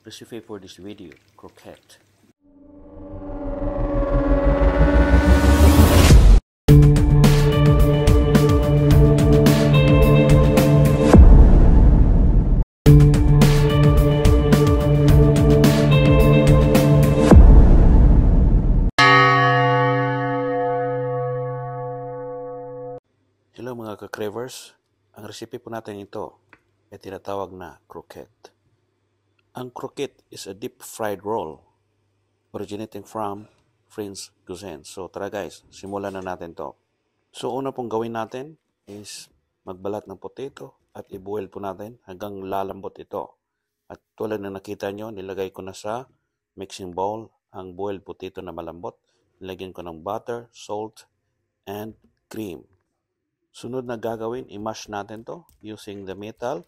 Recipe for this video, croquette. Hello mga ka-cravers, ang recipe po natin ito ay tinatawag na croquette. Ang croquette is a deep fried roll originating from French cuisine. So tara guys, simulan na natin to. So una pong gawin natin is magbalat ng potato at i-boil po natin hanggang lalambot ito. At tulad na nakita nyo, nilagay ko na sa mixing bowl ang boiled potato na malambot. Nilagyan ko ng butter, salt, and cream. Sunod na gagawin, i-mash natin to using the metal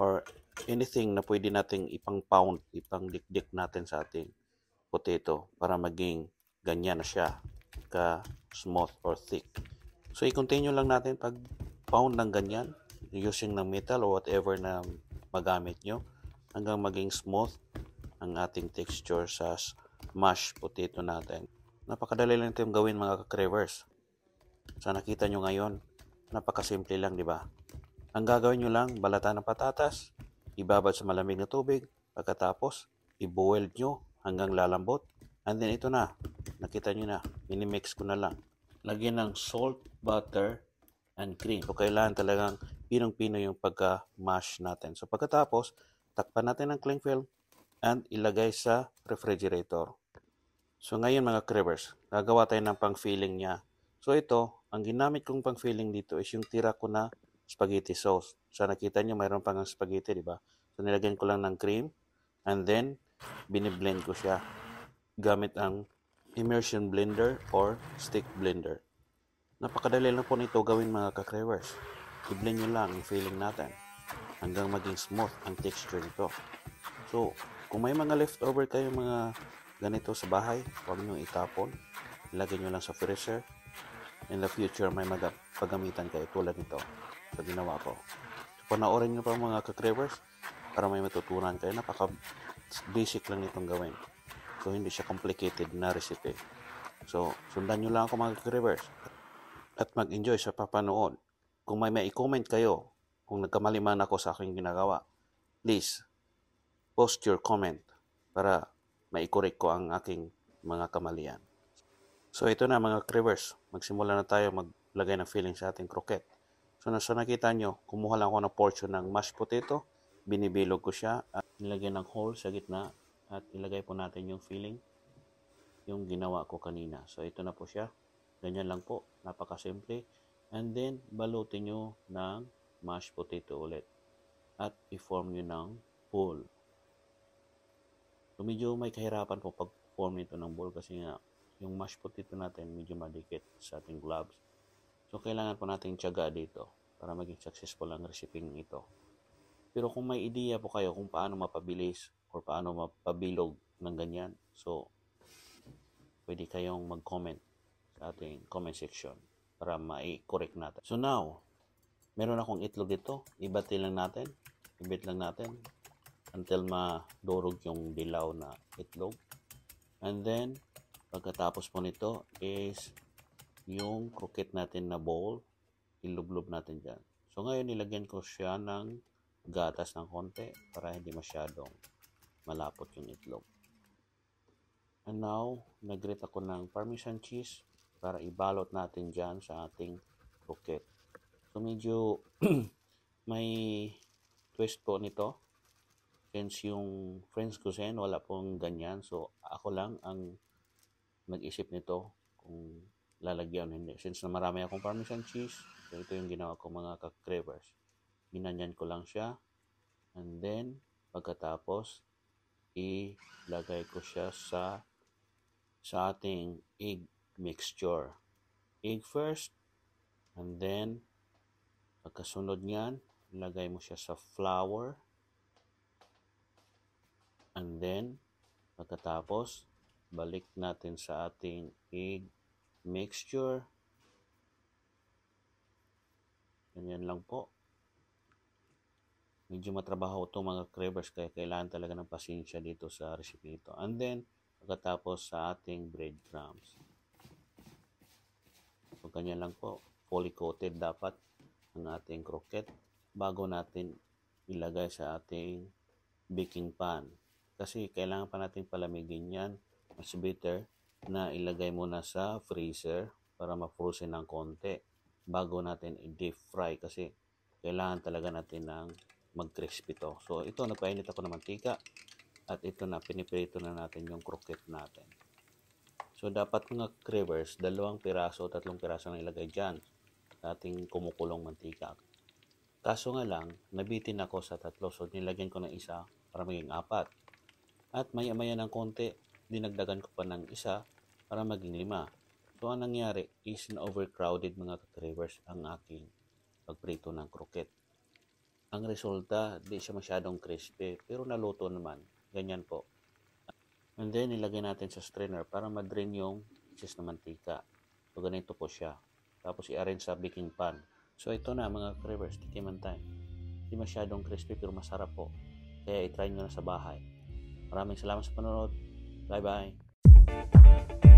or anything na pwede nating ipang-pound, ipang-dikdik natin sa ating potato para maging ganyan na siya, ka-smooth or thick. So, i-continue lang natin pag-pound ng ganyan using ng metal or whatever na magamit nyo hanggang maging smooth ang ating texture sa mashed potato natin. Napakadali lang ito yung gawin mga ka-cravers. Sa nakita nyo ngayon, napakasimple lang, di ba? Ang gagawin nyo lang, balatan ng patatas, ibabad sa malamig na tubig, pagkatapos, i-boil nyo hanggang lalambot. And then ito na, nakita nyo na, minimix ko na lang. Lagyan ng salt, butter, and cream. So, kailangan talagang pinong-pino yung pagka-mash natin. So, pagkatapos, takpan natin ng cling film and ilagay sa refrigerator. So, ngayon mga cravers, gagawa tayo ng pang-filling niya. So, ito, ang ginamit kong pang-filling dito is yung tira ko na spaghetti sauce. So, nakita nyo, mayroon pang spaghetti, di ba? So, nilagyan ko lang ng cream and then, biniblend ko siya gamit ang immersion blender or stick blender. Napakadali lang po nito gawin mga ka-cravers. I-blend nyo lang yung filling natin hanggang maging smooth ang texture nito. So, kung may mga leftover kayo mga ganito sa bahay, huwag nyo itapon. Ilagay nyo lang sa freezer. In the future, may pagamitan kayo tulad nito sa ginawa ko. So, panoorin nyo pa mga ka-cravers para may matutunan kayo. Napaka-basic lang itong gawin. So, hindi siya complicated na recipe. So, sundan nyo lang ako mga ka-cravers at mag-enjoy sa papanood. Kung may i-comment kayo, kung nagkamali man ako sa aking ginagawa, please, post your comment para mai-correct ko ang aking mga kamalian. So ito na mga cravers, magsimula na tayo maglagay ng filling sa ating croquette. So nakita nyo, kumuha lang ako ng portion ng mashed potato, binibilog ko siya at nilagay ng hole sa gitna at ilagay po natin yung filling, yung ginawa ko kanina. So ito na po siya, ganyan lang po, napakasimple. And then balutin nyo ng mashed potato ulit at i-form nyo ng bowl. So medyo may kahirapan po pag-form nito ng bowl kasi nga yung mashed potato natin medyo madikit sa ating gloves. So, kailangan po nating tiyaga dito para maging successful ang recipe ito. Pero kung may ideya po kayo kung paano mapabilis or paano mapabilog ng ganyan, so, pwede kayong mag-comment sa ating comment section para ma-correct natin. So, now, meron akong itlog dito. Ibit lang natin until madurog yung dilaw na itlog. And then, pagkatapos po nito is yung croquette natin na bowl, ilublob natin dyan. So ngayon nilagyan ko siya ng gatas ng konti para hindi masyadong malapot yung itlog. And now, nag-grate ako ng parmesan cheese para ibalot natin dyan sa ating croquette. So medyo may twist po nito. Since yung French cuisine, wala pong ganyan. So ako lang ang nag-isip nito kung lalagyan o hindi. Since na marami akong parmesan cheese, so ito yung ginawa ko mga ka-cravers. Ginanyan ko lang siya. And then, pagkatapos, ilagay ko siya sa ating egg mixture. Egg first. And then, pagkasunod niyan, ilagay mo siya sa flour. And then, pagkatapos, balik natin sa ating egg mixture. Ganyan lang po. Medyo matrabaho ito mga cravers kaya kailangan talaga ng pasensya dito sa recipe ito. And then, pagkatapos sa ating breadcrumbs. So, ganyan lang po. Fully coated dapat ang ating croquette bago natin ilagay sa ating baking pan. Kasi kailangan pa natin palamigin yan. Mas better na ilagay muna sa freezer para ma-frozen ng konti bago natin i-deep fry kasi kailangan talaga natin ng mag-crispy to. So ito, nagpainit ako ng mantika at ito na, piniprito na natin yung croquette natin. So dapat mga cravers, 2 piraso, 3 piraso na ilagay dyan sa ating kumukulong mantika. Kaso nga lang, nabitin ako sa 3, so nilagyan ko ng isa para maging 4. At maya-maya ng konti, dinagdagan ko pa ng isa para maging 5. So ang nangyari is na-overcrowded mga cravers ang aking pagprito ng croquette. Ang resulta, di siya masyadong crispy, pero naluto naman. Ganyan po. And then, ilagay natin sa strainer para ma-drain yung excess na mantika. So, ganito po siya. Tapos, i-arrange sa baking pan. So, ito na mga cravers, tikiman time. Hindi masyadong crispy pero masarap po. Kaya, i-try nyo na sa bahay. Maraming salamat sa panonood. Bye-bye!